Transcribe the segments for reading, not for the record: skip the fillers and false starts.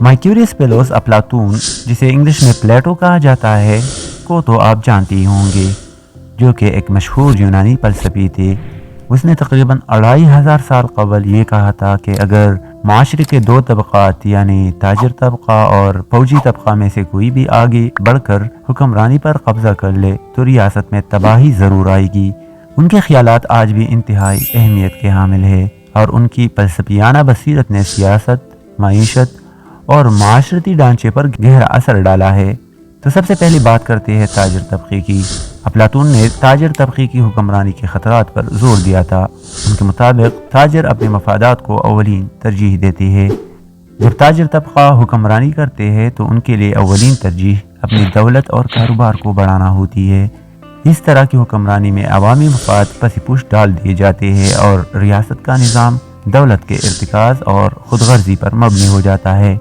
مائکیوریس پیلوس افلاطون، جسے انگلش میں پلیٹو کہا جاتا ہے، کو تو آپ جانتے ہی ہوں گے، جو کہ ایک مشہور یونانی فلسفی تھے۔ اس نے تقریباً 2500 سال قبل یہ کہا تھا کہ اگر معاشرے کے دو طبقات یعنی تاجر طبقہ اور فوجی طبقہ میں سے کوئی بھی آگے بڑھ کر حکمرانی پر قبضہ کر لے تو ریاست میں تباہی ضرور آئے گی۔ ان کے خیالات آج بھی انتہائی اہمیت کے حامل ہیں اور ان کی فلسفیانہ بصیرت نے سیاست، معیشت اور معاشرتی ڈھانچے پر گہرا اثر ڈالا ہے۔ تو سب سے پہلے بات کرتے ہیں تاجر طبقے کی۔ افلاطون نے تاجر طبقے کی حکمرانی کے خطرات پر زور دیا تھا۔ ان کے مطابق تاجر اپنے مفادات کو اولین ترجیح دیتے ہیں۔ جب تاجر طبقہ حکمرانی کرتے ہیں تو ان کے لیے اولین ترجیح اپنی دولت اور کاروبار کو بڑھانا ہوتی ہے۔ اس طرح کی حکمرانی میں عوامی مفاد پس پش ڈال دیے جاتے ہیں اور ریاست کا نظام دولت کے ارتکاز اور خود غرضی پر مبنی ہو جاتا ہے۔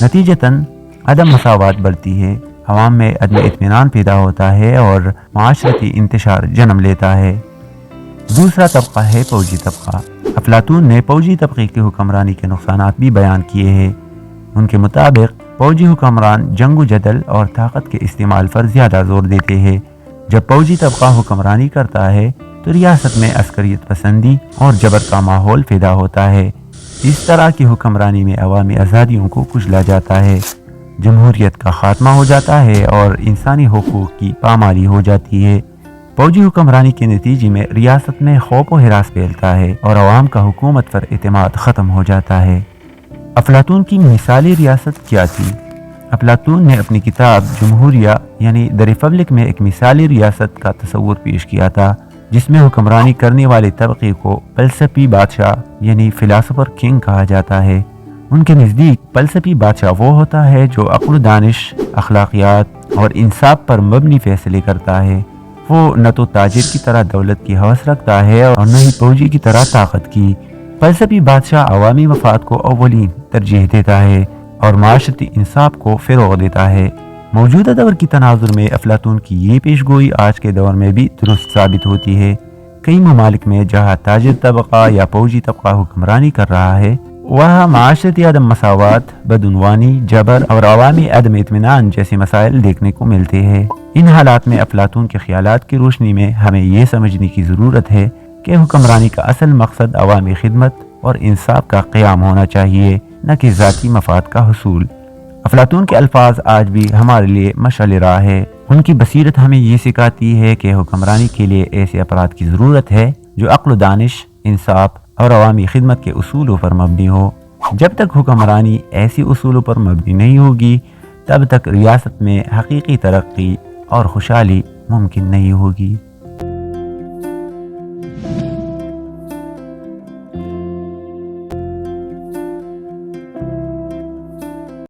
نتیجتاً عدم مساوات بڑھتی ہے، عوام میں عدم اطمینان پیدا ہوتا ہے اور معاشرتی انتشار جنم لیتا ہے۔ دوسرا طبقہ ہے فوجی طبقہ۔ افلاطون نے فوجی طبقے کی حکمرانی کے نقصانات بھی بیان کیے ہیں۔ ان کے مطابق فوجی حکمران جنگ و جدل اور طاقت کے استعمال پر زیادہ زور دیتے ہیں۔ جب فوجی طبقہ حکمرانی کرتا ہے تو ریاست میں عسکریت پسندی اور جبر کا ماحول پیدا ہوتا ہے۔ اس طرح کی حکمرانی میں عوامی آزادیوں کو کچلا جاتا ہے، جمہوریت کا خاتمہ ہو جاتا ہے اور انسانی حقوق کی پامالی ہو جاتی ہے۔ فوجی حکمرانی کے نتیجے میں ریاست میں خوف و ہراس پھیلتا ہے اور عوام کا حکومت پر اعتماد ختم ہو جاتا ہے۔ افلاطون کی مثالی ریاست کیا تھی؟ افلاطون نے اپنی کتاب جمہوریہ یعنی دی ریپبلک میں ایک مثالی ریاست کا تصور پیش کیا تھا، جس میں حکمرانی کرنے والے طبقے کو فلسفی بادشاہ یعنی فلاسفر کنگ کہا جاتا ہے۔ ان کے نزدیک فلسفی بادشاہ وہ ہوتا ہے جو عقل و دانش، اخلاقیات اور انصاف پر مبنی فیصلے کرتا ہے۔ وہ نہ تو تاجر کی طرح دولت کی ہوس رکھتا ہے اور نہ ہی فوجی کی طرح طاقت کی۔ فلسفی بادشاہ عوامی مفاد کو اولین ترجیح دیتا ہے اور معاشرتی انصاف کو فروغ دیتا ہے۔ موجودہ دور کی تناظر میں افلاطون کی یہ پیش گوئی آج کے دور میں بھی درست ثابت ہوتی ہے۔ کئی ممالک میں جہاں تاجر طبقہ یا فوجی طبقہ حکمرانی کر رہا ہے، وہاں معاشرتی عدم مساوات، بدعنوانی، جبر اور عوامی عدم اطمینان جیسے مسائل دیکھنے کو ملتے ہیں۔ ان حالات میں افلاطون کے خیالات کی روشنی میں ہمیں یہ سمجھنے کی ضرورت ہے کہ حکمرانی کا اصل مقصد عوامی خدمت اور انصاف کا قیام ہونا چاہیے، نہ کہ ذاتی مفاد کا حصول۔ افلاطون کے الفاظ آج بھی ہمارے لیے مشعل راہ ہے۔ ان کی بصیرت ہمیں یہ سکھاتی ہے کہ حکمرانی کے لیے ایسے افراد کی ضرورت ہے جو عقل و دانش، انصاف اور عوامی خدمت کے اصولوں پر مبنی ہو۔ جب تک حکمرانی ایسی اصولوں پر مبنی نہیں ہوگی، تب تک ریاست میں حقیقی ترقی اور خوشحالی ممکن نہیں ہوگی۔